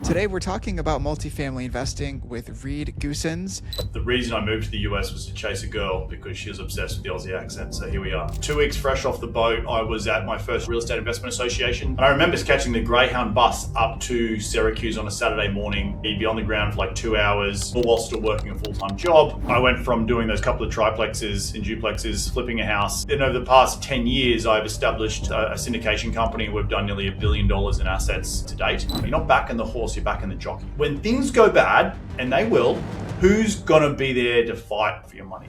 Today we're talking about multifamily investing with Reed Goossens. The reason I moved to the US was to chase a girl because she was obsessed with the Aussie accent. So here we are. 2 weeks fresh off the boat, I was at my first real estate investment association. And I remember catching the Greyhound bus up to Syracuse on a Saturday morning. He'd be on the ground for like 2 hours, all while still working a full-time job. I went from doing those couple of triplexes and duplexes, flipping a house. And over the past 10 years, I've established a syndication company. We've done nearly $1 billion in assets to date. You're not backing the horse, you're backing the jockey. When things go bad, and they will, who's gonna be there to fight for your money?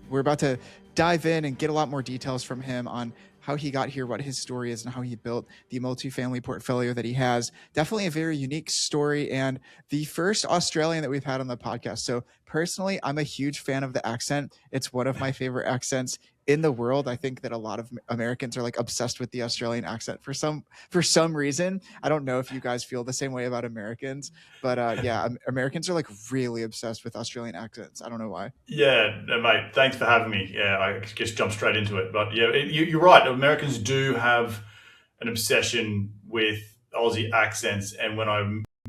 We're about to dive in and get a lot more details from him on how he got here, what his story is, and how he built the multifamily portfolio that he has. Definitely a very unique story, and the first Australian that we've had on the podcast. So personally, I'm a huge fan of the accent. It's one of my favorite accents in the world. I think that a lot of Americans are like obsessed with the Australian accent for some reason. I don't know if you guys feel the same way about Americans, but Americans are like really obsessed with Australian accents. I don't know why. Yeah, mate, thanks for having me. Yeah, I just jumped straight into it. But yeah, you're right. Americans do have an obsession with Aussie accents. And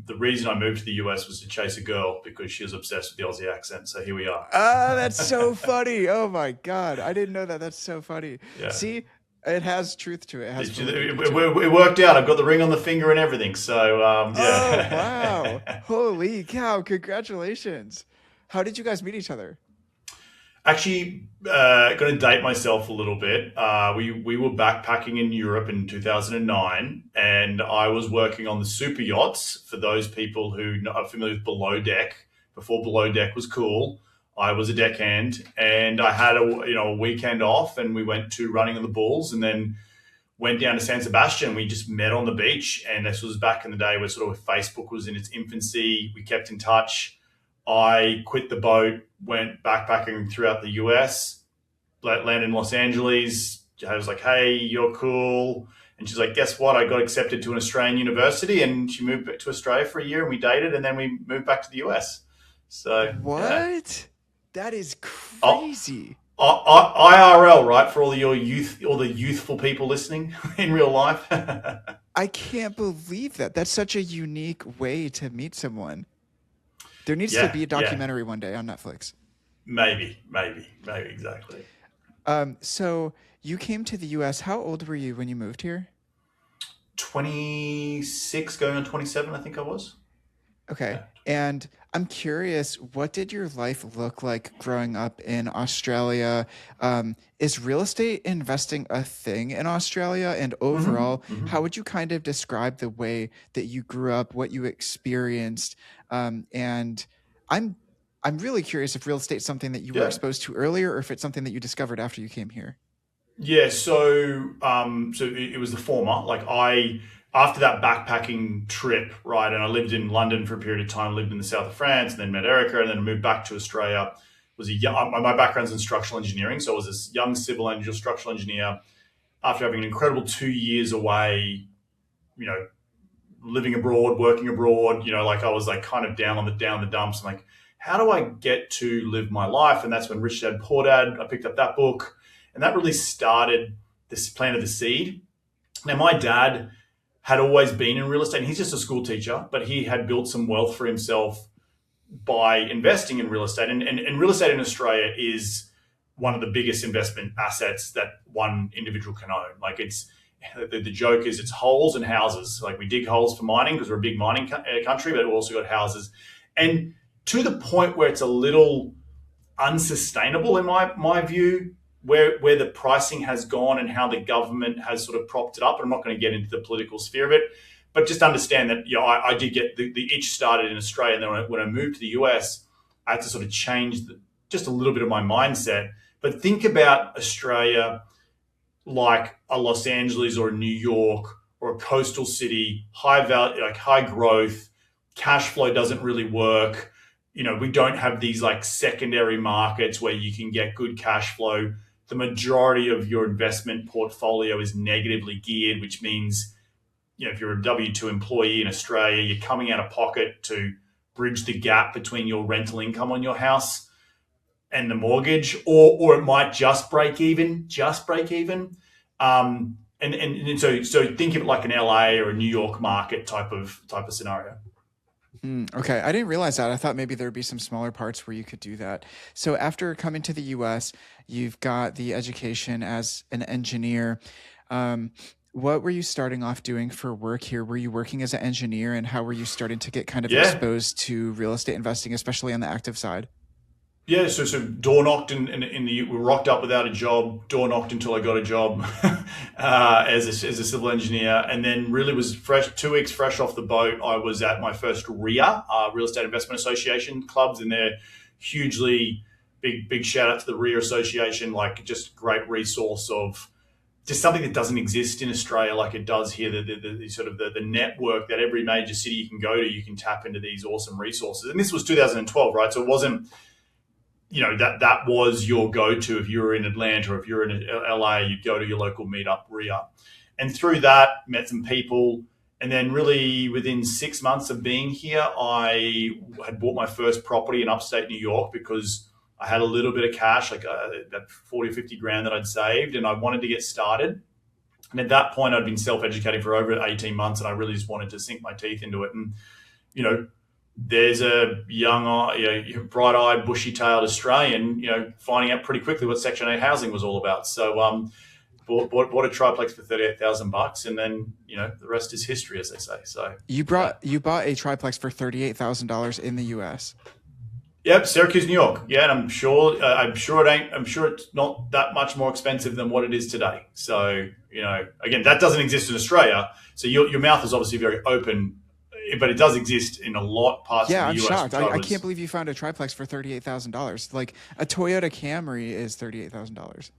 the reason I moved to the US was to chase a girl because she was obsessed with the Aussie accent. So here we are. That's so funny. Oh my God. I didn't know that. That's so funny. Yeah. See, it has truth to it. It worked out. I've got the ring on the finger and everything. So, Oh, yeah. wow. Holy cow. Congratulations. How did you guys meet each other? Actually, going to date myself a little bit. We were backpacking in Europe in 2009, and I was working on the super yachts. For those people who are familiar with below deck, before below deck was cool, I was a deckhand, and I had a weekend off, and we went to running of the bulls, and then went down to San Sebastian. We just met on the beach, and this was back in the day where sort of Facebook was in its infancy. We kept in touch. I quit the boat, went backpacking throughout the US, landed in Los Angeles. I was like, hey, you're cool. And she's like, guess what? I got accepted to an Australian university, and she moved back to Australia for a year, and we dated, and then we moved back to the US. So what? Yeah. That is crazy. IRL, right? For all the youthful people listening in real life. I can't believe that. That's such a unique way to meet someone. There needs to be a documentary one day on Netflix. Maybe, exactly. So you came to the US. How old were you when you moved here? 26, going on 27, I think I was. Okay. Yeah. And I'm curious, what did your life look like growing up in Australia? Is real estate investing a thing in Australia? And overall, how would you kind of describe the way that you grew up, what you experienced? And I'm really curious if real estate is something that you were exposed to earlier, or if it's something that you discovered after you came here. Yeah, so it was the former. After that backpacking trip, right, and I lived in London for a period of time, lived in the south of France, and then met Erica, and then moved back to Australia. My background's in structural engineering, so I was this young civil engineer, structural engineer. After having an incredible 2 years away, living abroad, working abroad, I was like kind of down the dumps. I'm like, how do I get to live my life? And that's when Rich Dad Poor Dad, I picked up that book, and that really started this planted the seed. Now, my dad had always been in real estate. He's just a school teacher, but he had built some wealth for himself by investing in real estate. And real estate in Australia is one of the biggest investment assets that one individual can own. Like the joke is it's holes and houses. Like we dig holes for mining because we're a big mining country, but we've also got houses. And to the point where it's a little unsustainable in my view, where the pricing has gone and how the government has sort of propped it up. And I'm not going to get into the political sphere of it, but just understand that I did get the itch started in Australia. And then when I moved to the US, I had to sort of change just a little bit of my mindset. But think about Australia like a Los Angeles or a New York or a coastal city, high value, like high growth, cash flow doesn't really work. We don't have these like secondary markets where you can get good cash flow. The majority of your investment portfolio is negatively geared, which means, if you're a W-2 employee in Australia, you're coming out of pocket to bridge the gap between your rental income on your house and the mortgage, or it might just break even. And so think of it like an LA or a New York market type of scenario. Okay, I didn't realize that. I thought maybe there'd be some smaller parts where you could do that. So after coming to the US, you've got the education as an engineer. Um, what were you starting off doing for work here? Were you working as an engineer, and how were you starting to get kind of Yeah. exposed to real estate investing, especially on the active side? Yeah, so door knocked in the we rocked up without a job. Door knocked until I got a job as a civil engineer, and then really was fresh 2 weeks fresh off the boat. I was at my first REIA, Real Estate Investment Association clubs, and they're hugely big shout out to the REIA Association. Like just great resource of just something that doesn't exist in Australia like it does here. The sort of the network that every major city you can go to, you can tap into these awesome resources. And this was 2012, right? So it wasn't that was your go-to if you were in Atlanta or if you're in LA, you'd go to your local meetup REIA. And through that, met some people. And then really within 6 months of being here, I had bought my first property in upstate New York because I had a little bit of cash, like that 40 or 50 grand that I'd saved, and I wanted to get started. And at that point, I'd been self-educating for over 18 months, and I really just wanted to sink my teeth into it. And, you know, there's a young, bright-eyed, bushy-tailed Australian, finding out pretty quickly what Section 8 housing was all about. So, bought a triplex for $38,000, and then the rest is history, as they say. So You bought a triplex for $38,000 in the US. yep, Syracuse, New York. Yeah, and I'm sure it ain't. I'm sure it's not that much more expensive than what it is today. So again, that doesn't exist in Australia. So your mouth is obviously very open, but it does exist in a lot parts Yeah, of I'm the US. shocked. I can't believe you found a triplex for $38,000. Like a Toyota Camry is $38,000.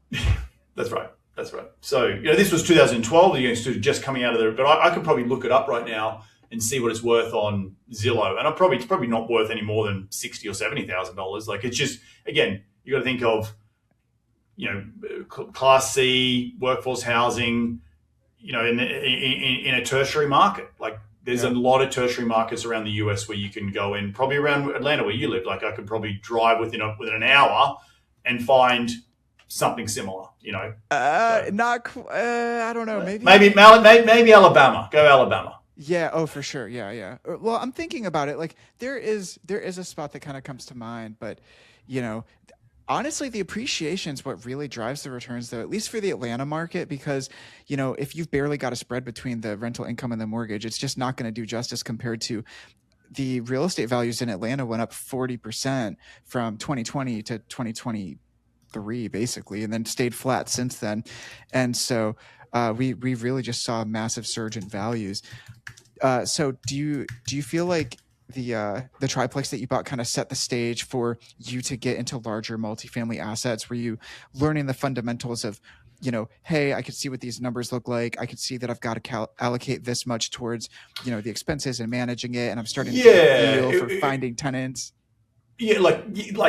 That's right. That's right. So this was 2012. Sort of just coming out of there, but I could probably look it up right now and see what it's worth on Zillow, and it's probably not worth any more than $60,000 or $70,000. Like it's just, again, you got to think of Class C workforce housing, in a tertiary market. Like there's a lot of tertiary markets around the US where you can go in, probably around Atlanta where you live. Like I could probably drive within an hour and find something similar. So, Not. I don't know. maybe Alabama. Go Alabama. Yeah. Oh, for sure. Yeah. Yeah. Well, I'm thinking about it. Like there is a spot that kind of comes to mind, but you know, honestly, the appreciation is what really drives the returns, though, at least for the Atlanta market, because, if you've barely got a spread between the rental income and the mortgage, it's just not going to do justice compared to the real estate values in Atlanta went up 40% from 2020 to 2023, basically, and then stayed flat since then. And so we really just saw a massive surge in values. So do you feel like the triplex that you bought kind of set the stage for you to get into larger multifamily assets? Were you learning the fundamentals of, hey, I could see what these numbers look like. I could see that I've got to allocate this much towards, the expenses and managing it. And I'm starting to get a feel for finding tenants. Yeah, like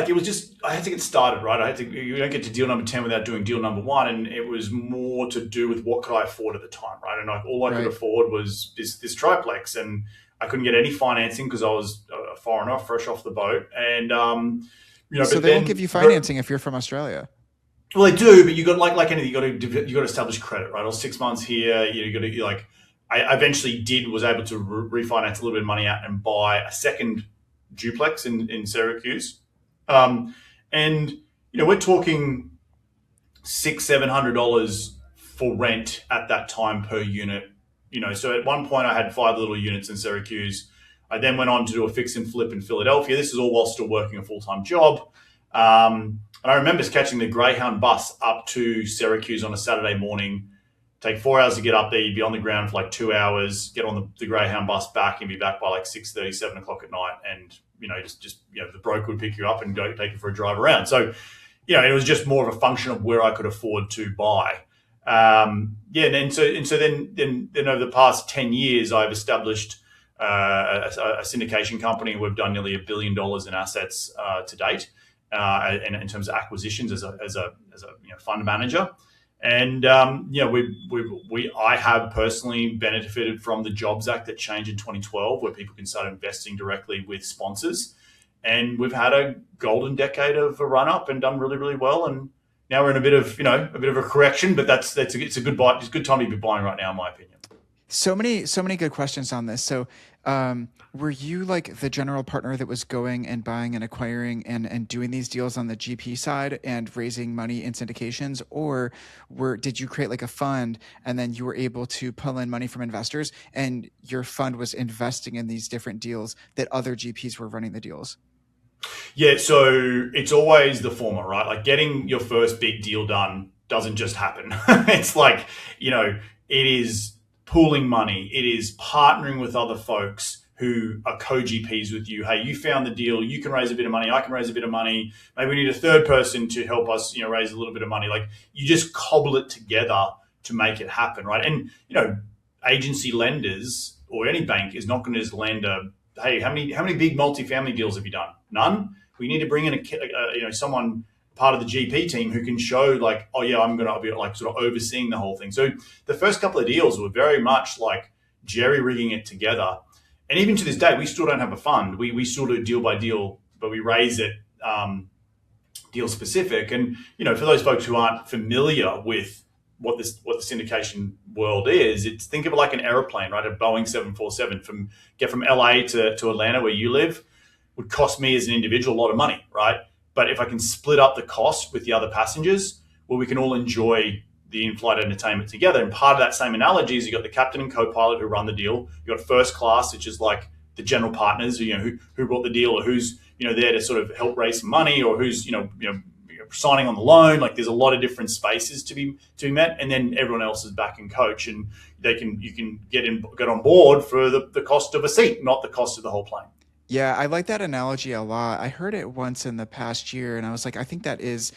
it was just, I had to get started, right? You don't get to deal number 10 without doing deal number 1. And it was more to do with what could I afford at the time, right? And all I could afford was this triplex, and I couldn't get any financing because I was a foreigner, fresh off the boat. And, so they won't give you financing if you're from Australia. Well, they do, but you got like anything, you got to establish credit, right? I was 6 months here. I eventually was able to refinance a little bit of money out and buy a second duplex in Syracuse. And we're talking $600-700 for rent at that time per unit. So at one point I had 5 little units in Syracuse. I then went on to do a fix and flip in Philadelphia. This is all while still working a full-time job. And I remember catching the Greyhound bus up to Syracuse on a Saturday morning. Take 4 hours to get up there. You'd be on the ground for like 2 hours, get on the Greyhound bus back, and be back by like 6:30, 7 o'clock at night. And, the broker would pick you up and go take you for a drive around. So, it was just more of a function of where I could afford to buy. And so then over the past 10 years, I've established a syndication company. We've done nearly $1 billion in assets to date, and in terms of acquisitions as a fund manager. And I have personally benefited from the Jobs Act that changed in 2012, where people can start investing directly with sponsors. And we've had a golden decade of a run up and done really, really well. And now we're in a bit of a correction, but it's a good buy. It's a good time to be buying right now, in my opinion. So many good questions on this. So, were you like the general partner that was going and buying and acquiring and doing these deals on the GP side and raising money in syndications, or did you create like a fund and then you were able to pull in money from investors and your fund was investing in these different deals that other GPs were running the deals? Yeah, so it's always the former, right? Like getting your first big deal done doesn't just happen. It's like, it is pooling money, it is partnering with other folks who are co-GPs with you. Hey, you found the deal, you can raise a bit of money, I can raise a bit of money. Maybe we need a third person to help us, raise a little bit of money. Like you just cobble it together to make it happen, right? And, agency lenders or any bank is not going to just lend hey, how many big multifamily deals have you done? None. We need to bring in someone part of the GP team who can show like, oh yeah, I'm going to be like sort of overseeing the whole thing. So the first couple of deals were very much like jerry rigging it together. And even to this day, we still don't have a fund. We still do deal by deal, but we raise it deal specific. And for those folks who aren't familiar with what the syndication world is, it's think of it like an aeroplane, right? A Boeing 747 get from LA to Atlanta where you live would cost me as an individual a lot of money, right? But if I can split up the cost with the other passengers, well, we can all enjoy the in-flight entertainment together. And part of that same analogy is you got the captain and co-pilot who run the deal. You got first class, which is like the general partners, who brought the deal or who's there to sort of help raise some money or who's signing on the loan. Like there's a lot of different spaces to be met, and then everyone else is back and coach, and you can get on board for the cost of a seat, not the cost of the whole plane. Yeah, I like that analogy a lot. I heard it once in the past year and I was like, I think that is,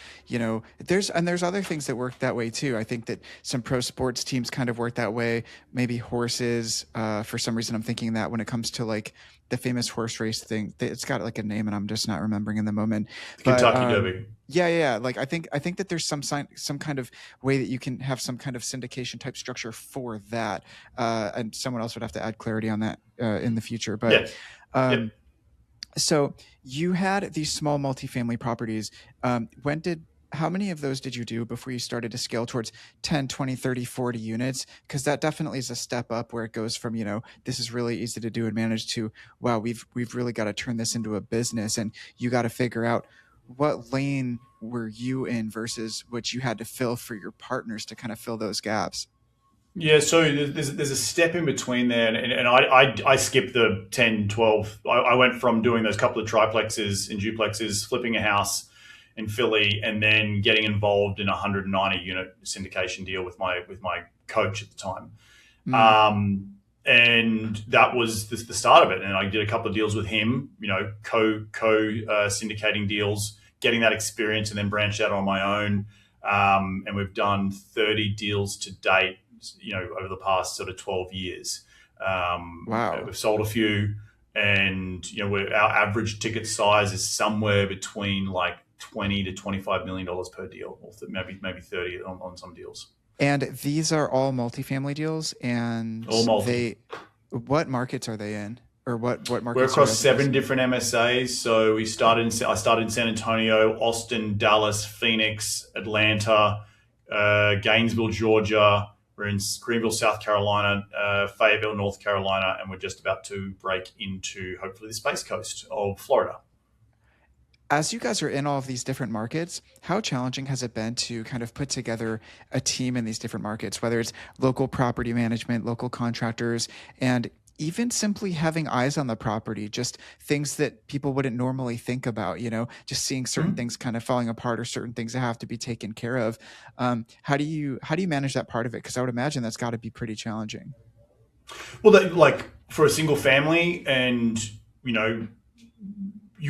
there's other things that work that way too. I think that some pro sports teams kind of work that way. Maybe horses, for some reason I'm thinking that when it comes to like the famous horse race thing, it's got like a name and I'm just not remembering in the moment. Kentucky Derby. Yeah. Like I think that there's some kind of way that you can have some kind of syndication type structure for that. And someone else would have to add clarity on that in the future. But yeah. So you had these small multifamily properties. How many of those did you do before you started to scale towards 10, 20, 30, 40 units? Because that definitely is a step up where it goes from, this is really easy to do and manage to, wow, we've really got to turn this into a business. And you got to figure out what lane were you in versus what you had to fill for your partners to kind of fill those gaps. Yeah, so there's a step in between there, and I skipped the 10, 12. I went from doing those couple of triplexes and duplexes, flipping a house in Philly, and then getting involved in a 190 unit syndication deal with my coach at the time. And that was the start of it. And I did a couple of deals with him, syndicating deals, getting that experience, and then branched out on my own. And we've done 30 deals to date, over the past sort of 12 years. Wow. We've sold a few, and our average ticket size is somewhere between like $20 to $25 million per deal, or maybe 30 on some deals. And these are all multifamily deals, and all multi. What markets are they in, or what markets? We're across 7 different MSAs. So I started in San Antonio, Austin, Dallas, Phoenix, Atlanta, Gainesville, Georgia. We're in Greenville, South Carolina, Fayetteville, North Carolina, and we're just about to break into, hopefully, the Space Coast of Florida. As you guys are in all of these different markets, how challenging has it been to kind of put together a team in these different markets, whether it's local property management, local contractors, and even simply having eyes on the property, just things that people wouldn't normally think about, just seeing certain things kind of falling apart or certain things that have to be taken care of. How do you manage that part of it? Because I would imagine that's got to be pretty challenging. Well, like for a single family, and you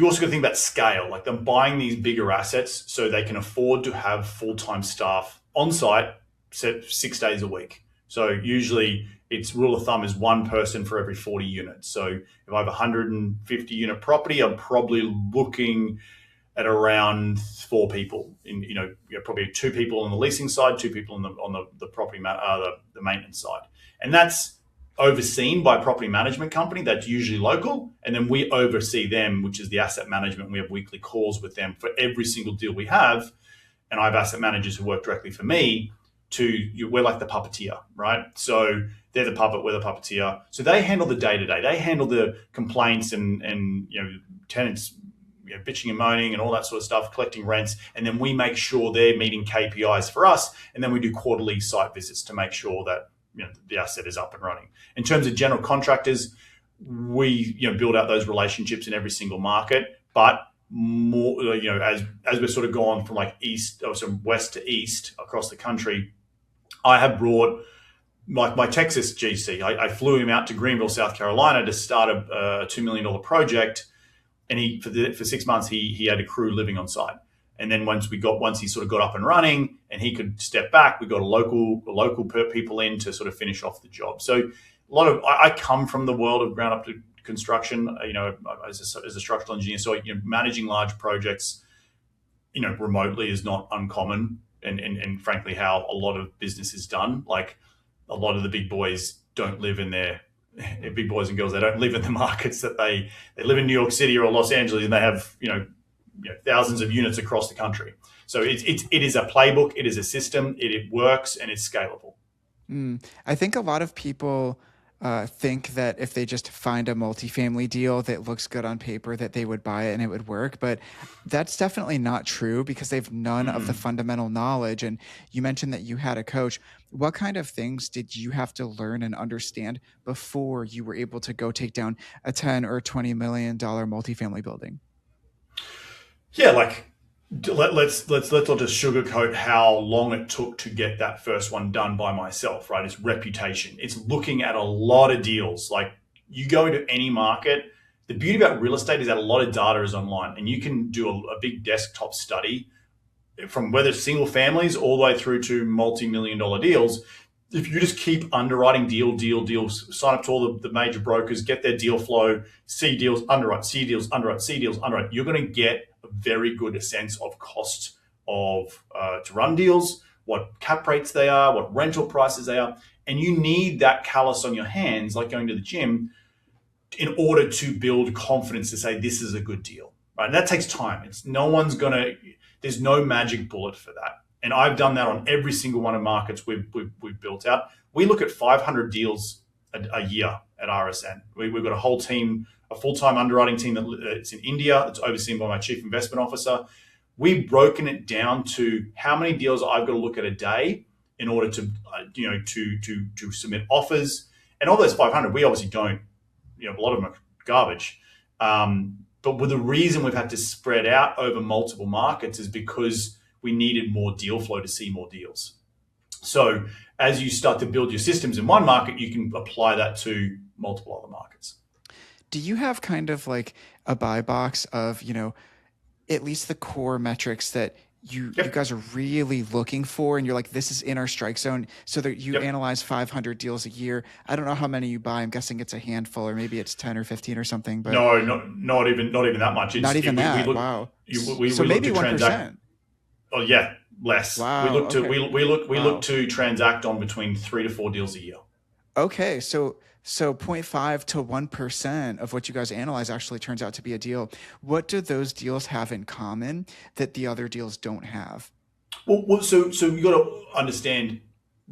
also got to think about scale. Like they're buying these bigger assets so they can afford to have full-time staff on site 6 days a week. So usually its rule of thumb is one person for every 40 units. So if I have a 150 unit property, I'm probably looking at around 4 people. Probably 2 people on the leasing side, 2 people on the property the maintenance side, and that's overseen by a property management company that's usually local, and then we oversee them, which is the asset management. We have weekly calls with them for every single deal we have. and I have asset managers who work directly for me. We're like the puppeteer, right? So they're the puppet, we're the puppeteer. So they handle the day to day. They handle the complaints and tenants bitching and moaning and all that sort of stuff, collecting rents, and then we make sure they're meeting KPIs for us, and then we do quarterly site visits to make sure that the asset is up and running. In terms of general contractors, we build out those relationships in every single market, but more as we're sort of gone from like west to east across the country, I have brought my Texas GC. I flew him out to Greenville, South Carolina to start a $2 million project. And for 6 months, he had a crew living on site. And then once he sort of got up and running and he could step back, we got a local people in to sort of finish off the job. So I come from the world of ground up to construction, as a structural engineer. So managing large projects, remotely is not uncommon. And frankly, how a lot of business is done. Like a lot of the big boys don't live in their big boys and girls, they don't live in the markets that they live in New York City or Los Angeles, and they have thousands of units across the country. So it is a playbook, it is a system, it works, and it's scalable. I think a lot of people think that if they just find a multifamily deal that looks good on paper, that they would buy it and it would work. But that's definitely not true because they've none of the fundamental knowledge. And you mentioned that you had a coach. What kind of things did you have to learn and understand before you were able to go take down a $10 or $20 million multifamily building? Yeah, like let's not just sugarcoat how long it took to get that first one done by myself, right? It's reputation. It's looking at a lot of deals. Like you go into any market, the beauty about real estate is that a lot of data is online, and you can do a big desktop study from whether it's single families all the way through to multi-million-dollar deals. If you just keep underwriting deals, sign up to all the major brokers, get their deal flow, see deals, underwrite, see deals, underwrite, see deals, underwrite, you're going to get a very good sense of cost of to run deals, what cap rates they are, what rental prices they are. And you need that callus on your hands, like going to the gym, in order to build confidence to say this is a good deal, right? And that takes time. There's no magic bullet for that. And I've done that on every single one of markets we've built out. We look at 500 deals a year at RSN. We've got a whole team, a full-time underwriting team that's in India. It's overseen by my chief investment officer. We've broken it down to how many deals I've got to look at a day in order to submit offers. And of those 500, we obviously don't. A lot of them are garbage. But the reason we've had to spread out over multiple markets is because we needed more deal flow to see more deals. So as you start to build your systems in one market, you can apply that to multiple other markets. Do you have kind of like a buy box of, at least the core metrics that you guys are really looking for, and you're like, this is in our strike zone, so that you analyze 500 deals a year? I don't know how many you buy. I'm guessing it's a handful, or maybe it's 10 or 15 or something. But no, not even that much. Not even that. Wow. So maybe 1%. Oh yeah, less. Wow. We look to transact on between 3 to 4 deals a year. Okay, so 0.5 to 1% of what you guys analyze actually turns out to be a deal. What do those deals have in common that the other deals don't have? Well, so you got to understand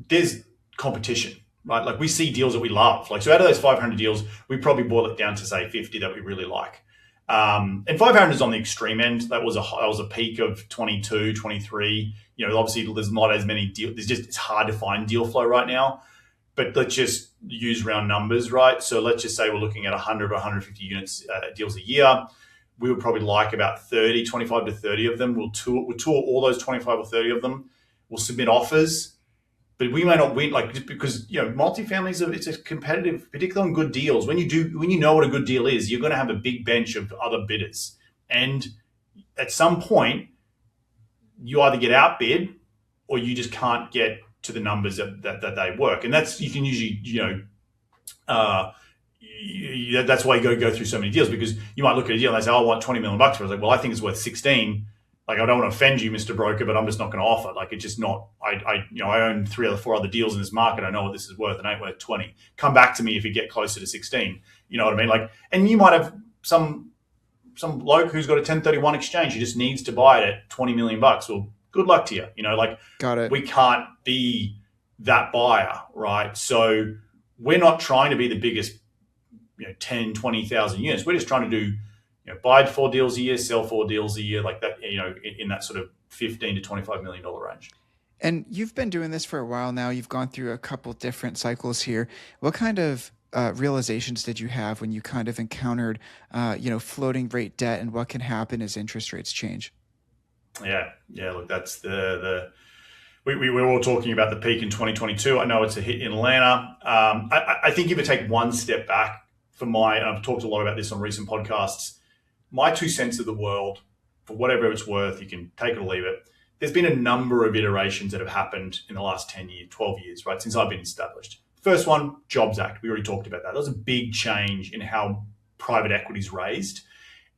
there's competition, right? Like we see deals that we love. Like, so out of those 500 deals, we probably boil it down to say 50 that we really like. And 500 is on the extreme end. That was a peak of 22, 23. Obviously there's not as many deals. It's hard to find deal flow right now. But let's just use round numbers, right? So let's just say we're looking at 100 or 150 units deals a year. We would probably like about 25 to 30 of them. We'll tour all those 25 or 30 of them. We'll submit offers, but we may not win, just because multifamily it's a competitive, particularly on good deals. When you know what a good deal is, you're going to have a big bench of other bidders, and at some point, you either get outbid or you just can't get to the numbers that they work. And that's, you can usually, that's why you go through so many deals, because you might look at a deal and they say, I want $20 million. I was like, well, I think it's worth 16. Like, I don't want to offend you, Mr. Broker, but I'm just not going to offer. Like, it's just not, I own 3 or 4 other deals in this market. I know what this is worth, and ain't worth 20. Come back to me if you get closer to 16. You know what I mean? Like, and you might have some bloke who's got a 1031 exchange. He just needs to buy it at $20 million. Well, good luck to you. You know, like Got it. we can't be that buyer, right? So we're not trying to be the biggest, 10, 20,000 units. We're just trying to do, buy 4 deals a year, sell 4 deals a year, like that, in that sort of $15 to $25 million range. And you've been doing this for a while now. You've gone through a couple different cycles here. What kind of realizations did you have when you kind of encountered, floating rate debt and what can happen as interest rates change? Yeah. Look, that's we were all talking about the peak in 2022. I know it's a hit in Atlanta. I think if you take one step back and I've talked a lot about this on recent podcasts, my 2 cents of the world, for whatever it's worth, you can take it or leave it. There's been a number of iterations that have happened in the last 10 years, 12 years, right, since I've been established. First one, Jobs Act. We already talked about that. That was a big change in how private equity is raised.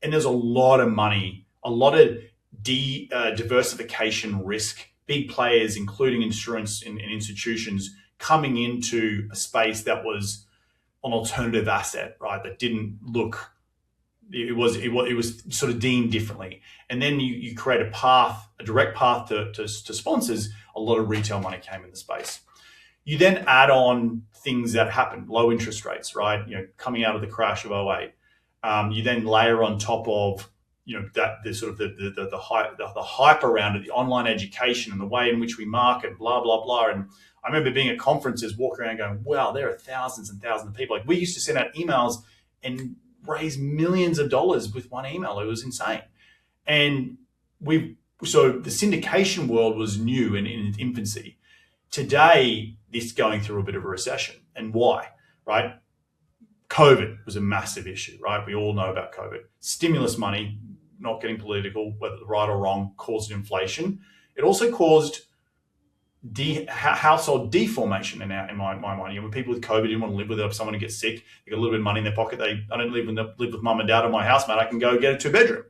And there's a lot of money, a lot of diversification risk, big players, including insurance and institutions, coming into a space that was an alternative asset, right? That didn't look, it was sort of deemed differently. And then you create a direct path to sponsors. A lot of retail money came in the space. You then add on things that happened, low interest rates, right? Coming out of the crash of '08. You then layer on top of, that the sort of the hype around it, the online education and the way in which we market, blah, blah, blah. And I remember being at conferences, walking around going, wow, there are thousands and thousands of people. Like we used to send out emails and raise millions of dollars with one email. It was insane. And so the syndication world was new and in its infancy. Today, this is going through a bit of a recession. And why, right? COVID was a massive issue, right? We all know about COVID. Stimulus money, not getting political, whether right or wrong, caused inflation. It also caused household deformation in my mind. When people with COVID didn't want to live with someone who gets sick, they got a little bit of money in their pocket. I don't live with mum and dad or my housemate. I can go get a 2-bedroom.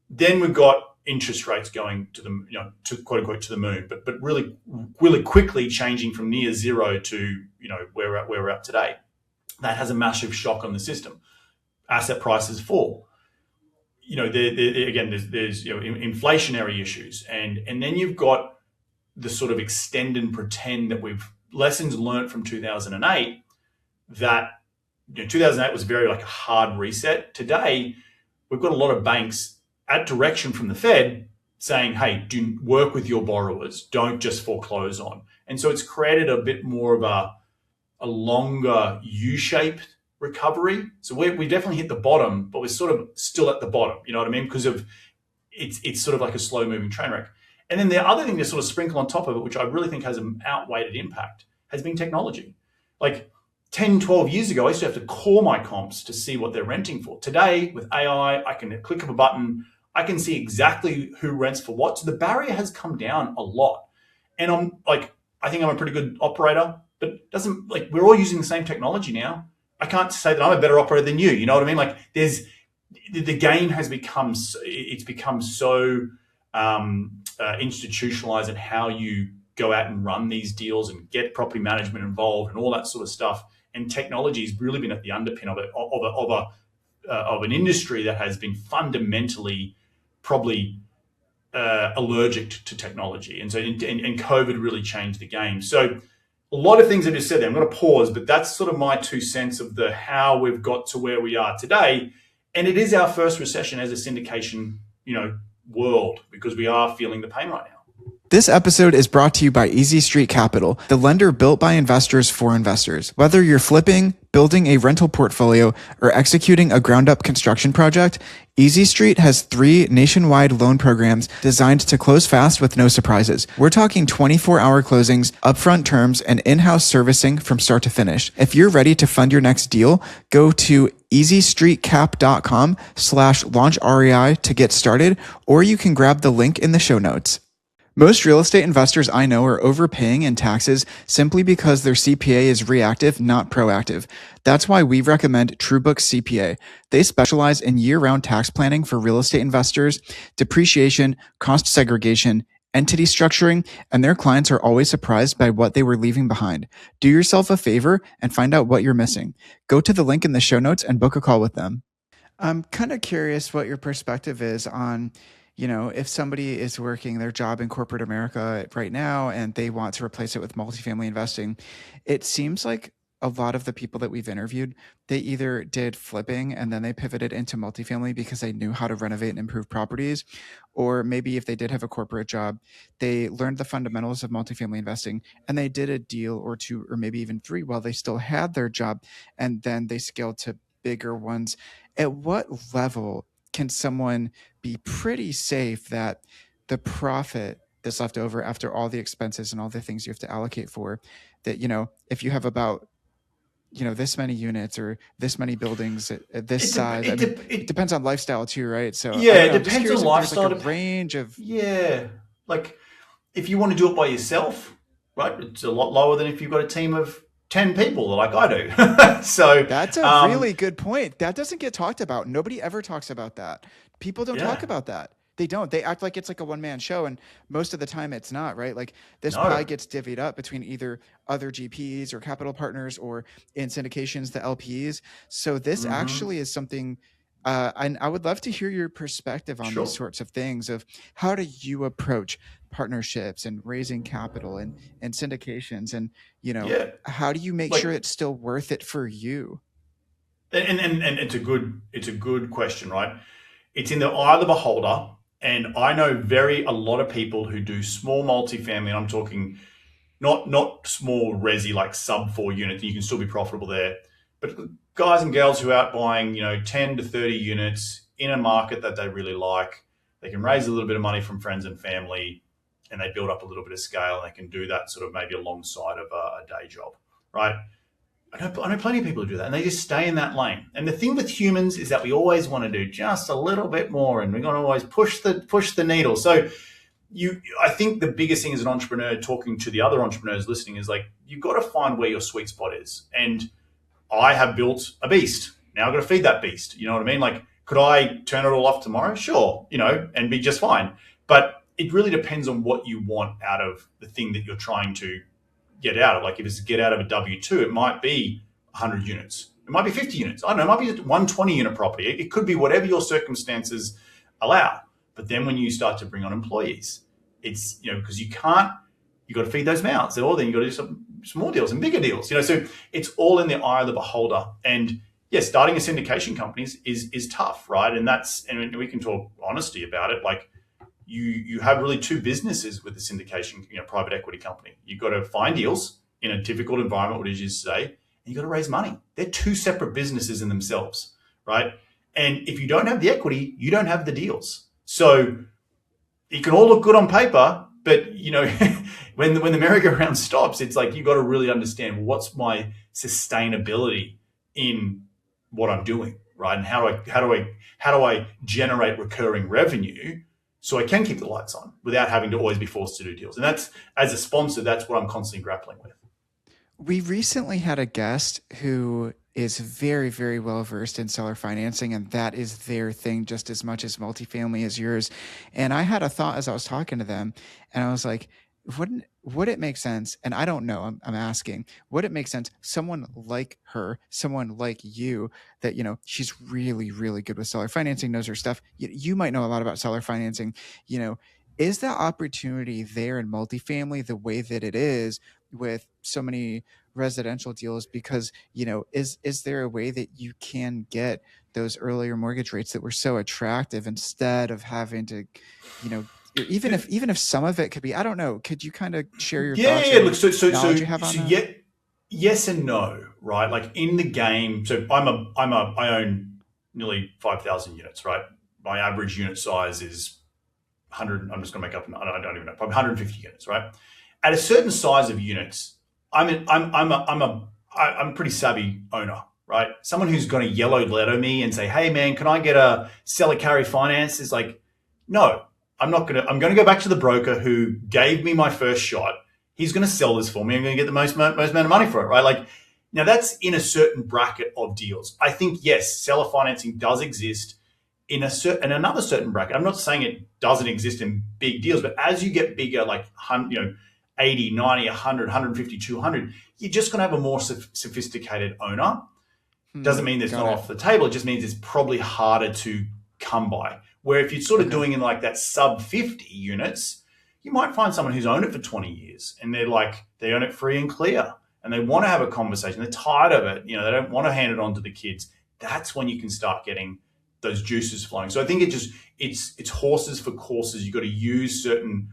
Then we've got interest rates going to the, to quote unquote to the moon, but really, really quickly changing from near zero to where we're at today. That has a massive shock on the system. Asset prices fall. Again, there's inflationary issues, and then you've got the sort of extend and pretend that lessons learned from 2008. That 2008 was very like a hard reset. Today, we've got a lot of banks at direction from the Fed saying, hey, do work with your borrowers. Don't just foreclose on. And so it's created a bit more of a longer U-shaped recovery. So we definitely hit the bottom, but we're sort of still at the bottom. You know what I mean? Because of it's sort of like a slow moving train wreck. And then the other thing to sort of sprinkle on top of it, which I really think has an outweighed impact, has been technology. Like 10, 12 years ago, I used to have to call my comps to see what they're renting for. Today, with AI, I can click of a button, I can see exactly who rents for what. So the barrier has come down a lot. And I think I'm a pretty good operator, but it doesn't, like, we're all using the same technology now. I can't say that I'm a better operator than you. You know what I mean? Like, the game has become so institutionalized in how you go out and run these deals and get property management involved and all that sort of stuff. And technology has really been at the underpin of an industry that has been fundamentally probably allergic to technology. And so, and COVID really changed the game. So a lot of things I just said there. I'm going to pause, but that's sort of my 2 cents of how we've got to where we are today. And it is our first recession as a syndication, world, because we are feeling the pain right now. This episode is brought to you by Easy Street Capital, the lender built by investors for investors. Whether you're flipping, building a rental portfolio, or executing a ground-up construction project, Easy Street has 3 nationwide loan programs designed to close fast with no surprises. We're talking 24-hour closings, upfront terms, and in-house servicing from start to finish. If you're ready to fund your next deal, go to easystreetcap.com/launch REI to get started, or you can grab the link in the show notes. Most real estate investors I know are overpaying in taxes simply because their CPA is reactive, not proactive. That's why we recommend TrueBooks CPA. They specialize in year-round tax planning for real estate investors, depreciation, cost segregation, entity structuring, and their clients are always surprised by what they were leaving behind. Do yourself a favor and find out what you're missing. Go to the link in the show notes and book a call with them. I'm kind of curious what your perspective is on if somebody is working their job in corporate America right now and they want to replace it with multifamily investing, it seems like a lot of the people that we've interviewed, they either did flipping and then they pivoted into multifamily because they knew how to renovate and improve properties. Or maybe if they did have a corporate job, they learned the fundamentals of multifamily investing and they did a deal or two, or maybe even three while they still had their job. And then they scaled to bigger ones. At what level can someone be pretty safe that the profit that's left over after all the expenses and all the things you have to allocate for, that, if you have about this many units or this many buildings at this It, de- size. I it, mean, de- it it depends on lifestyle too, right? So I Yeah, don't it know. I'm just depends on curious if there's like lifestyle. a range of. Yeah, like if you want to do it by yourself, right? It's a lot lower than if you've got a team of 10 people, like I do. So, That's a really good point. That doesn't get talked about. Nobody ever talks about that. People don't talk yeah, about that. They don't. They act like it's like a one man show, and most of the time it's not, right? Like this pie no. gets divvied up between either other GPs or capital partners or in syndications, the LPs. So this Hmm. actually is something. And I would love to hear your perspective on these Sure. sorts of things of how do you approach partnerships and raising capital and syndications and Yeah. how do you make sure Like, it's still worth it for you? and it's a good question, right? It's in the eye of the beholder. And I know a lot of people who do small multifamily, and I'm talking not small resi like sub 4 units, you can still be profitable there. But guys and girls who are out buying, 10 to 30 units in a market that they really like, they can raise a little bit of money from friends and family and they build up a little bit of scale and they can do that sort of maybe alongside of a day job, right? I know plenty of people who do that and they just stay in that lane. And the thing with humans is that we always want to do just a little bit more and we're going to always push the needle. So I think the biggest thing as an entrepreneur, talking to the other entrepreneurs listening, is like you've got to find where your sweet spot is. And I have built a beast. Now I've got to feed that beast. You know what I mean? Like, could I turn it all off tomorrow? Sure, and be just fine. But it really depends on what you want out of the thing that you're trying to get out of. Like, if it's get out of a W-2, it might be 100 units. It might be 50 units. I don't know. It might be 120 unit property. It could be whatever your circumstances allow. But then when you start to bring on employees, it's, because you got to feed those mouths. Or then you got to do some more deals and bigger deals. So it's all in the eye of the beholder. And yeah, starting a syndication company is tough, right? And we can talk honesty about it. Like, you have really two businesses with the syndication, private equity company. You've got to find deals in a difficult environment, what it is today, and you've got to raise money. They're two separate businesses in themselves, right? And if you don't have the equity, you don't have the deals. So it can all look good on paper, but when the merry-go-round stops, it's like you got to really understand what's my sustainability in what I'm doing, right? And how do I generate recurring revenue so I can keep the lights on without having to always be forced to do deals. And that's, as a sponsor, that's what I'm constantly grappling with. We recently had a guest who is very, very well versed in seller financing, and that is their thing just as much as multifamily is yours. And I had a thought as I was talking to them, and I was like, would it make sense? And I don't know, I'm asking, would it make sense? Someone like her, someone like you, that, she's really, really good with seller financing, knows her stuff. You might know a lot about seller financing, you know, is that opportunity there in multifamily the way that it is with so many residential deals? Because is there a way that you can get those earlier mortgage rates that were so attractive instead of having to you know even if some of it could be, I don't know, could you kind of share your Yeah, thoughts or yeah. any Look, so knowledge you have on so that? yeah, yes and no, right? Like in the game, so I own nearly 5,000 units, right? My average unit size is 100. I'm just going to make up. I don't even know. Probably 150 units, right? At a certain size of units, I'm a pretty savvy owner, right? Someone who's going to yellow letter me and say, "Hey, man, can I get a seller carry finance?" Is like, no, I'm not going to. I'm going to go back to the broker who gave me my first shot. He's going to sell this for me. I'm going to get the most amount of money for it, right? Like, now that's in a certain bracket of deals. I think yes, seller financing does exist in another certain bracket. I'm not saying it doesn't exist in big deals, but as you get bigger, like 80, 90, 100, 150, 200, you're just going to have a more sophisticated owner. Doesn't mean it's Got not it. off the table. It just means it's probably harder to come by. Where if you're sort of Okay. doing in like that sub 50 units, you might find someone who's owned it for 20 years and they're like, they own it free and clear and they want to have a conversation. They're tired of it. They don't want to hand it on to the kids. That's when you can start getting those juices flowing. So I think it's horses for courses. You've got to use certain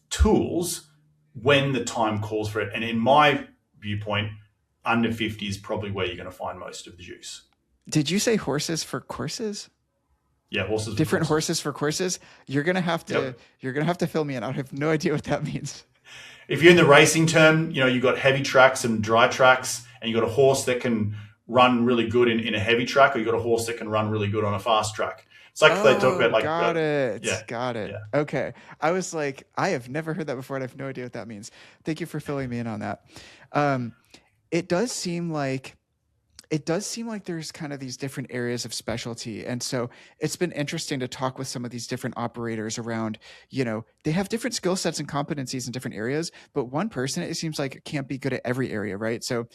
tools when the time calls for it. And in my viewpoint, under 50 is probably where you're going to find most of the juice. Did you say horses for courses? Yeah, horses. Different horses for courses. You're gonna have to. Yep. You're gonna have to fill me in. I have no idea what that means. If you're in the racing term, you've got heavy tracks and dry tracks, and you've got a horse that can run really good in a heavy track, or you've got a horse that can run really good on a fast track. It's like they talk about got it. Yeah, Got it. yeah. Okay. I was like, I have never heard that before, and I have no idea what that means. Thank you for filling me in on that. Um, it does seem like there's kind of these different areas of specialty. And so it's been interesting to talk with some of these different operators around, they have different skill sets and competencies in different areas, but one person, it seems like, can't be good at every area, right? So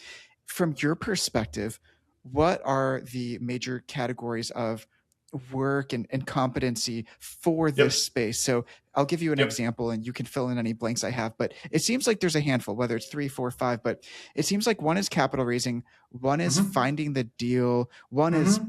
from your perspective, what are the major categories of work and competency for Yep. this space? So I'll give you an Yep. example and you can fill in any blanks I have, but it seems like there's a handful, whether it's 3, 4, 5, but it seems like one is capital raising, one is finding the deal, one is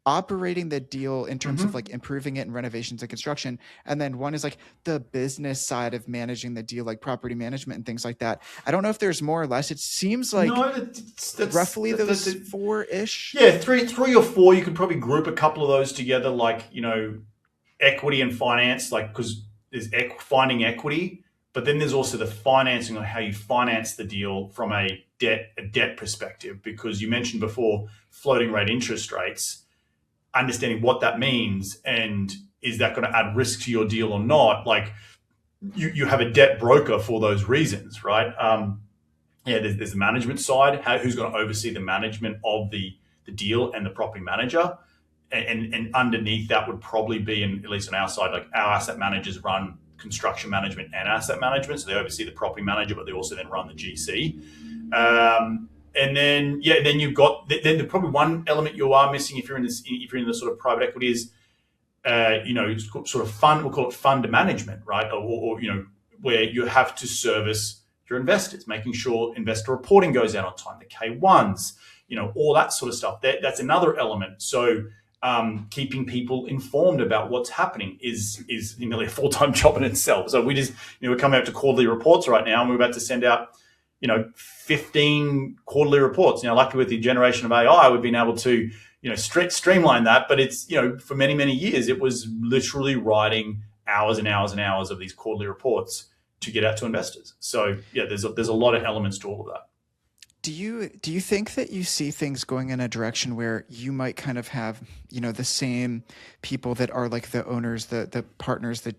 operating the deal in terms of like improving it and renovations and construction. And then one is like the business side of managing the deal, like property management and things like that. I don't know if there's more or less. It seems like No, that's roughly those four-ish. Yeah, three or four. You could probably group a couple of those together, like equity and finance, like because there's finding equity, but then there's also the financing on how you finance the deal from a debt perspective. Because you mentioned before floating rate interest rates, understanding what that means and is that going to add risk to your deal or not? Like you have a debt broker for those reasons, right? There's the management side, who's going to oversee the management of the deal and the property manager. And underneath that would probably be, at least on our side, like our asset managers run construction management and asset management. So they oversee the property manager, but they also then run the GC. And then you've got then probably one element you are missing if you're in the sort of private equity is sort of fund, we'll call it fund management, right? Or where you have to service your investors, making sure investor reporting goes out on time, the K1s, all that sort of stuff. That's another element. So keeping people informed about what's happening is nearly a full-time job in itself. So we're coming up to quarterly reports right now, and we're about to send out 15 quarterly reports. Luckily with the generation of AI, we've been able to, streamline that. But it's, for many, many years, it was literally writing hours and hours and hours of these quarterly reports to get out to investors. So yeah, there's a lot of elements to all of that. Do you think that you see things going in a direction where you might kind of have, the same people that are like the owners, the partners that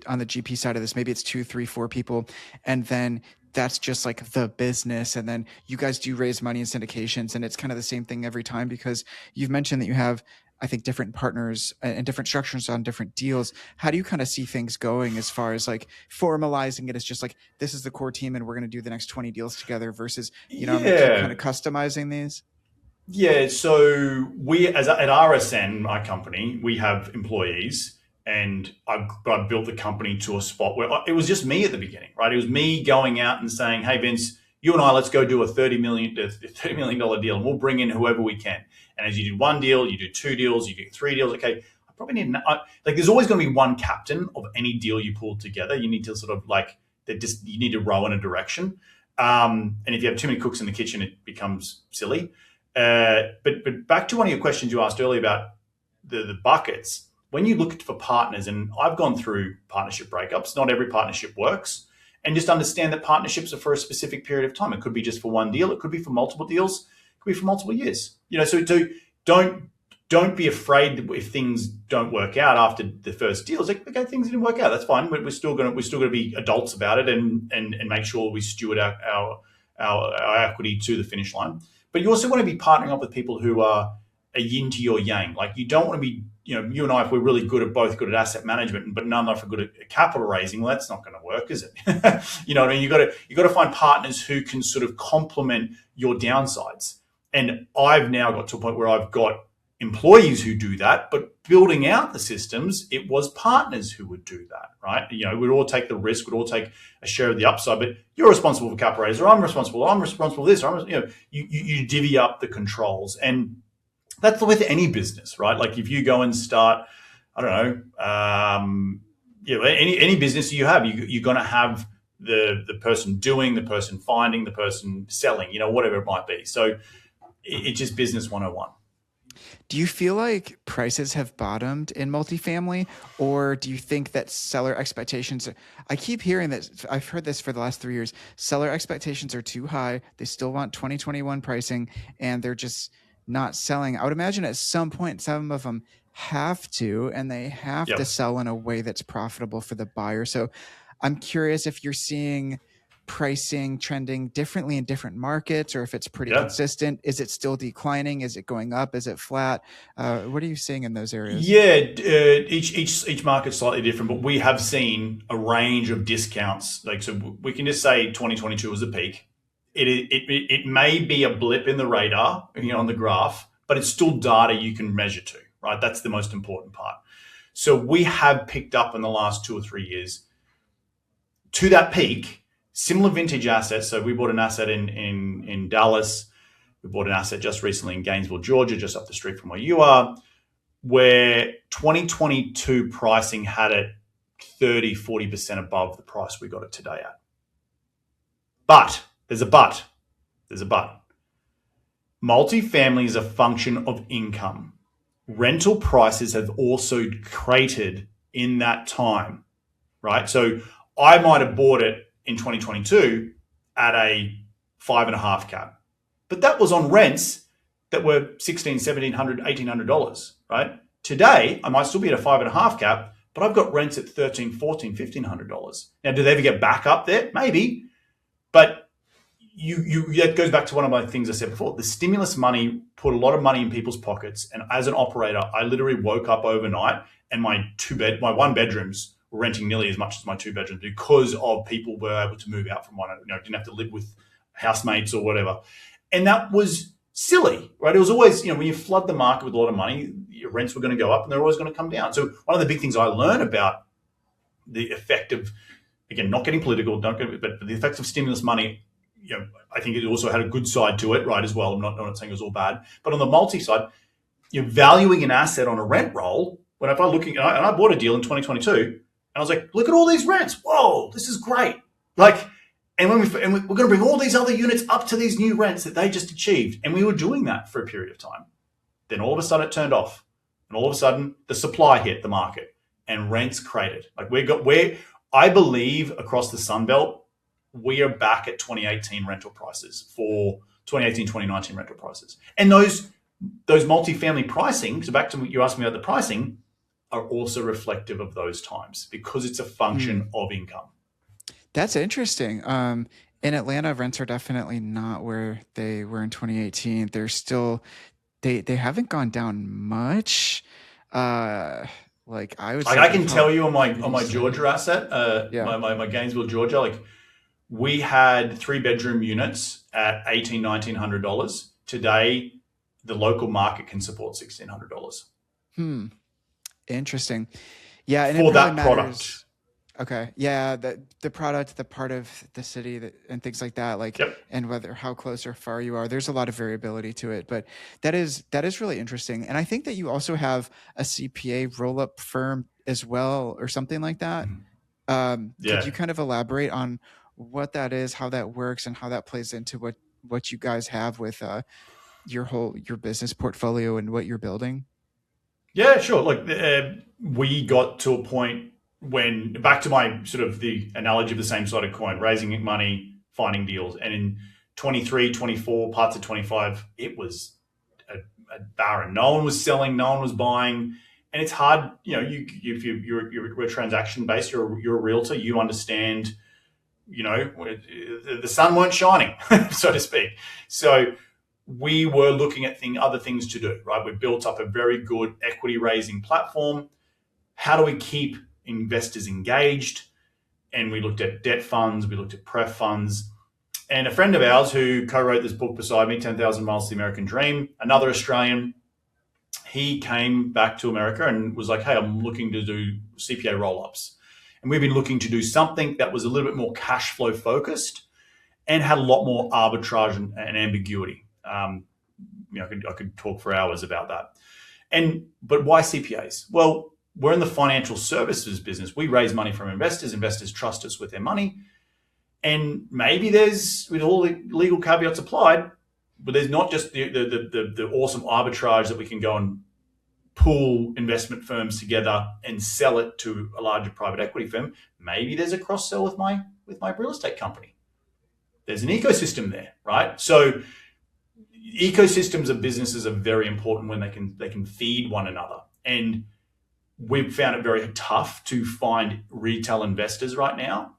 on the GP side of this, maybe it's 2, 3, 4 people, and then that's just like the business. And then you guys do raise money in syndications, and it's kind of the same thing every time, because you've mentioned that you have, I think, different partners and different structures on different deals. How do you kind of see things going as far as like formalizing it as just like, this is the core team and we're going to do the next 20 deals together versus, I'm going to keep kind of customizing these? Yeah. So we, at RSN, my company, we have employees. And I built the company to a spot where it was just me at the beginning, right? It was me going out and saying, hey, Vince, you and I, let's go do a $30 million deal, and we'll bring in whoever we can. And as you do one deal, you do 2 deals, you do 3 deals. Okay, I probably need there's always going to be one captain of any deal you pull together. You need to sort of you need to row in a direction. And if you have too many cooks in the kitchen, it becomes silly. But back to one of your questions you asked earlier about the buckets. When you look for partners, and I've gone through partnership breakups, not every partnership works, and just understand that partnerships are for a specific period of time. It could be just for one deal. It could be for multiple deals. It could be for multiple years. So don't be afraid if things don't work out after the first deal. It's like, okay, things didn't work out. That's fine. We're still going to be adults about it and make sure we steward our equity to the finish line. But you also want to be partnering up with people who are a yin to your yang. Like, you don't want to be, you and I, if we're really both good at asset management, but none of us are good at capital raising, well, that's not going to work, is it? You know what I mean? You got to find partners who can sort of complement your downsides. And I've now got to a point where I've got employees who do that, but building out the systems, it was partners who would do that, right? We'd all take the risk, we'd all take a share of the upside, but you're responsible for cap raise, or I'm responsible for this, or you divvy up the controls. And that's with any business, right? Like if you go and start, I don't know, any business you have, you're going to have the person doing, the person finding, the person selling, whatever it might be. So it's just business 101. Do you feel like prices have bottomed in multifamily, or do you think that seller expectations? I keep hearing that. I've heard this for the last 3 years. Seller expectations are too high. They still want 2021 pricing, and they're just not selling. I would imagine at some point, some of them have to, and they have to sell in a way that's profitable for the buyer. So I'm curious if you're seeing pricing trending differently in different markets, or if it's pretty consistent. Is it still declining? Is it going up? Is it flat? What are you seeing in those areas? Yeah, each market's slightly different, but we have seen a range of discounts. Like, so we can just say 2022 was a peak. It may be a blip in the radar, on the graph, but it's still data you can measure to, right? That's the most important part. So we have picked up in the last 2 or 3 years to that peak. Similar vintage assets. So we bought an asset in Dallas. We bought an asset just recently in Gainesville, Georgia, just up the street from where you are, where 2022 pricing had it 30-40% above the price we got it today at. But there's a but. Multifamily is a function of income. Rental prices have also cratered in that time, right? So I might have bought it in 2022 at a 5.5 cap, but that was on rents that were $1,600, $1,700, $1,800, right? Today, I might still be at a 5.5 cap, but I've got rents at $1,300, $1,400, $1,500. Now, do they ever get back up there? Maybe, but that goes back to one of my things I said before. The stimulus money put a lot of money in people's pockets, and as an operator, I literally woke up overnight and my one bedrooms were renting nearly as much as my 2 bedrooms because of people were able to move out from one, didn't have to live with housemates or whatever. And that was silly, right? It was always, when you flood the market with a lot of money, your rents were going to go up and they're always going to come down. So one of the big things I learned about the effect of, again, not getting political, but the effects of stimulus money, I think it also had a good side to it, right, as well. I'm not saying it was all bad. But on the multi side, you're valuing an asset on a rent roll. If I'm looking, and I bought a deal in 2022, and I was like, look at all these rents. Whoa, this is great. Like, and we're going to bring all these other units up to these new rents that they just achieved. And we were doing that for a period of time. Then all of a sudden it turned off. And all of a sudden the supply hit the market and rents cratered. Like I believe across the Sun Belt, we are back at 2018 rental prices for 2018, 2019 rental prices. And those multifamily pricing, so back to what you asked me about the pricing, are also reflective of those times because it's a function of income. That's interesting. In Atlanta, rents are definitely not where they were in 2018. They're still, they haven't gone down much. Like I would say, I can tell you on my Georgia asset, my Gainesville, Georgia, like we had 3-bedroom units at $1,800-$1,900. Today, the local market can support $1,600. Interesting. Yeah. And for that product. Okay. Yeah. The product, the part of the city and things like that, and how close or far you are, there's a lot of variability to it, but that is really interesting. And I think that you also have a CPA roll-up firm as well, or something like that. Could you kind of elaborate on what that is, how that works, and how that plays into what you guys have with your business portfolio and what you're building? Yeah, sure. Look, we got to a point when, back to my sort of the analogy of the same side of coin, raising money, finding deals. And in 23, 24, parts of 25, it was a barren. No one was selling, no one was buying. And it's hard, if you're transaction based, you're a realtor, you understand, the sun weren't shining, so to speak. So we were looking at other things to do, right? We built up a very good equity raising platform. How do we keep investors engaged? And we looked at debt funds, we looked at pref funds. And a friend of ours who co-wrote this book beside me, 10,000 Miles to the American Dream, another Australian, he came back to America and was like, hey, I'm looking to do CPA roll-ups. And we've been looking to do something that was a little bit more cash flow focused and had a lot more arbitrage and ambiguity. I could talk for hours about that. But why CPAs? Well, we're in the financial services business. We raise money from investors. Investors trust us with their money. And maybe there's, with all the legal caveats applied, but there's not just the awesome arbitrage that we can go and pool investment firms together and sell it to a larger private equity firm. Maybe there's a cross sell with my real estate company. There's an ecosystem there, right? So ecosystems of businesses are very important when they can feed one another. And we've found it very tough to find retail investors right now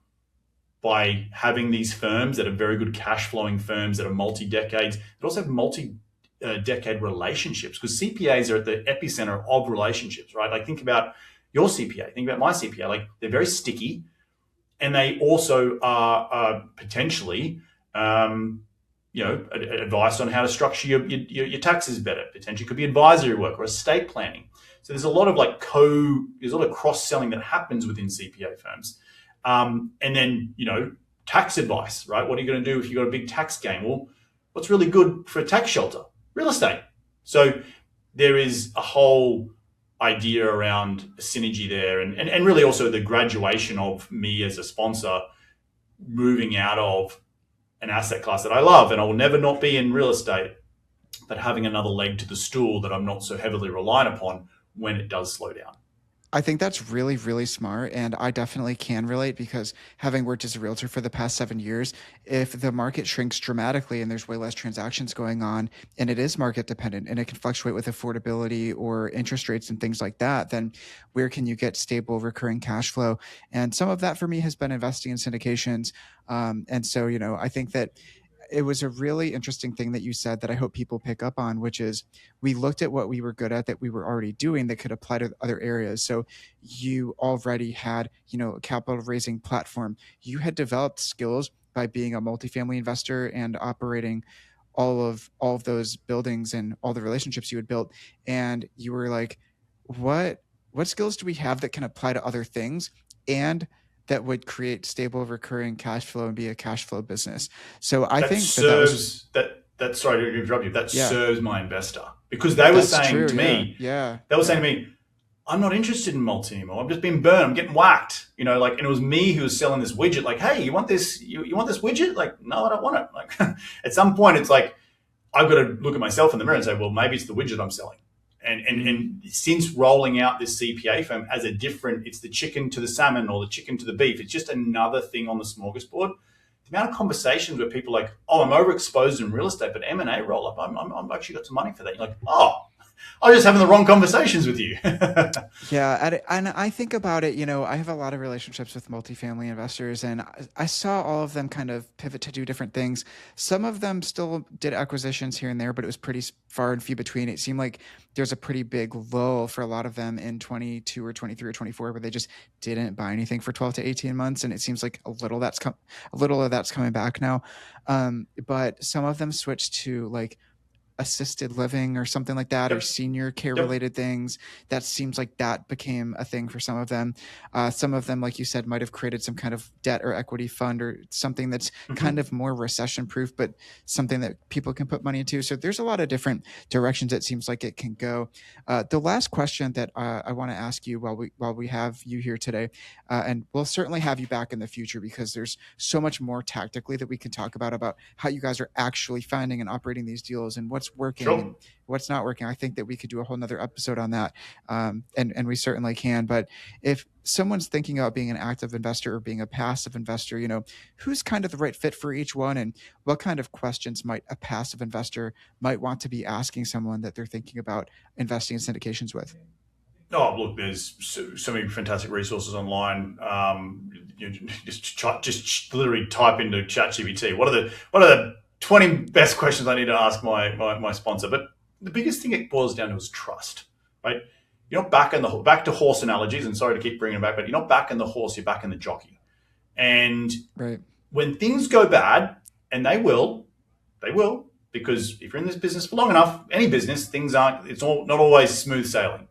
by having these firms that are very good cash flowing firms that are multi-decades, that also have multi-decade relationships, because CPAs are at the epicenter of relationships, right? Like think about your CPA, think about my CPA, like they're very sticky, and they also are potentially, advice on how to structure your taxes better. Potentially could be advisory work or estate planning. So there's a lot of there's a lot of cross-selling that happens within CPA firms. And then, tax advice, right? What are you going to do if you've got a big tax gain? Well, what's really good for a tax shelter? Real estate. So there is a whole idea around synergy there, and really also the graduation of me as a sponsor moving out of an asset class that I love and I will never not be in real estate, but having another leg to the stool that I'm not so heavily reliant upon when it does slow down. I think that's really, really smart. And I definitely can relate because having worked as a realtor for the past 7 years, if the market shrinks dramatically and there's way less transactions going on and it is market dependent and it can fluctuate with affordability or interest rates and things like that, then where can you get stable recurring cash flow? And some of that for me has been investing in syndications. And so, I think that it was a really interesting thing that you said that I hope people pick up on, which is we looked at what we were good at that we were already doing that could apply to other areas. So you already had, a capital raising platform. You had developed skills by being a multifamily investor and operating all of those buildings and all the relationships you had built. And you were like, what skills do we have that can apply to other things? And that would create stable recurring cash flow and be a cash flow business. So I That think that was serves that sorry to interrupt you. That yeah, serves my investor, because they were that's saying true. to Yeah. me, Yeah. they were saying Yeah. to me, I'm not interested in multi anymore. I'm just being burned. I'm getting whacked. And it was me who was selling this widget. Like, hey, you want this? You want this widget? Like, no, I don't want it. Like, at some point, it's like I've got to look at myself in the mirror and say, well, maybe it's the widget I'm selling. And since rolling out this CPA firm as it's the chicken to the salmon or the chicken to the beef. It's just another thing on the smorgasbord. The amount of conversations where people are like, oh, I'm overexposed in real estate, but M&A roll up, I'm actually got some money for that. You're like, oh, I was just having the wrong conversations with you. Yeah, and I think about it, I have a lot of relationships with multifamily investors, and I saw all of them kind of pivot to do different things. Some of them still did acquisitions here and there, but it was pretty far and few between. It seemed like there's a pretty big lull for a lot of them in 22 or 23 or 24, where they just didn't buy anything for 12 to 18 months, and it seems like a little of that's coming back now. But some of them switched to like assisted living or something like that, or Yep. senior care Yep. related things. That seems like that became a thing for some of them. Some of them, like you said, might have created some kind of debt or equity fund or something that's kind Mm-hmm. of more recession proof, but something that people can put money into. So there's a lot of different directions it seems like it can go. The last question that I want to ask you while we have you here today, and we'll certainly have you back in the future because there's so much more tactically that we can talk about how you guys are actually finding and operating these deals and what's working and Sure. what's not working. I think that we could do a whole nother episode on that. And we certainly can. But if someone's thinking about being an active investor or being a passive investor, who's kind of the right fit for each one, and what kind of questions might a passive investor might want to be asking someone that they're thinking about investing in syndications with? Oh, look, there's so many fantastic resources online. Just literally type into ChatGPT. What are the 20 best questions I need to ask my sponsor? But the biggest thing it boils down to is trust, right? You're not back to horse analogies, and sorry to keep bringing it back, but you're not backing the horse, you're backing the jockey. And Right. when things go bad, and they will, because if you're in this business for long enough, any business, not always smooth sailing.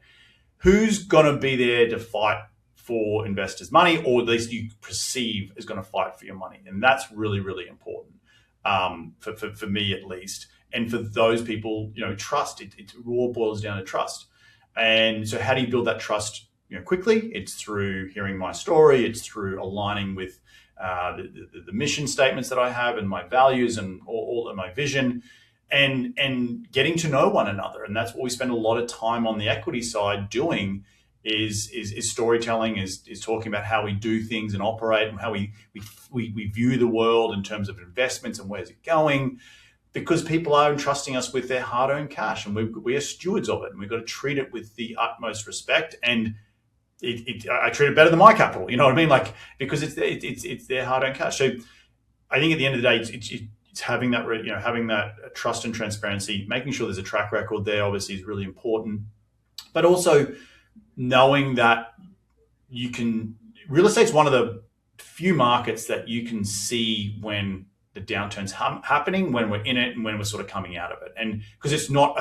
Who's going to be there to fight for investors' money, or at least you perceive is going to fight for your money? And that's really, really important for me, at least. And for those people, trust. It all boils down to trust. And so how do you build that trust quickly? It's through hearing my story. It's through aligning with the mission statements that I have and my values and all of my vision, and getting to know one another. And that's what we spend a lot of time on the equity side doing is storytelling, is talking about how we do things and operate, and how we view the world in terms of investments and where's it going, because people are entrusting us with their hard-earned cash, and we are stewards of it, and we've got to treat it with the utmost respect. And I treat it better than my capital, you know what I mean? Like, because it's their hard-earned cash. So I think at the end of the day, it's having that, having that trust and transparency, making sure there's a track record there, obviously, is really important. But also knowing that real estate's one of the few markets that you can see when the downturn's happening, when we're in it and when we're sort of coming out of it. And because it's not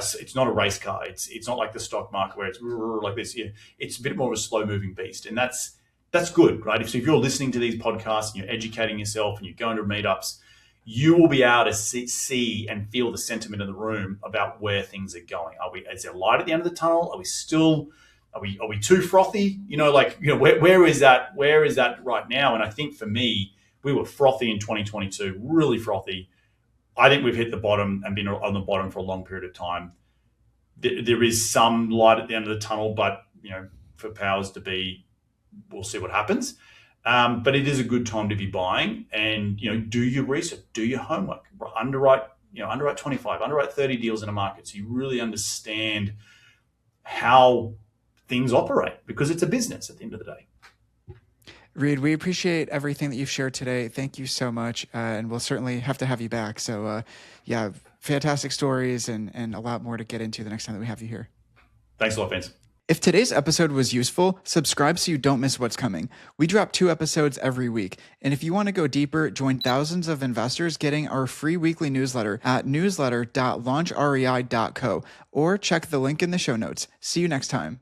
a race car. It's not like the stock market where it's like this. It's a bit more of a slow moving beast. And that's good, right? So if you're listening to these podcasts and you're educating yourself and you're going to meetups, you will be able to see and feel the sentiment in the room about where things are going. Is there light at the end of the tunnel? Are we too frothy? Where is that? Where is that right now? And I think for me, we were frothy in 2022, really frothy. I think we've hit the bottom and been on the bottom for a long period of time. There is some light at the end of the tunnel, but for powers to be, we'll see what happens. But it is a good time to be buying, and do your research, do your homework, underwrite 25, underwrite 30 deals in a market, so you really understand how things operate, because it's a business at the end of the day. Reed, we appreciate everything that you've shared today. Thank you so much. And we'll certainly have to have you back. So fantastic stories and a lot more to get into the next time that we have you here. Thanks a lot, Vince. If today's episode was useful, subscribe so you don't miss what's coming. We drop 2 episodes every week. And if you want to go deeper, join thousands of investors getting our free weekly newsletter at newsletter.launchrei.co, or check the link in the show notes. See you next time.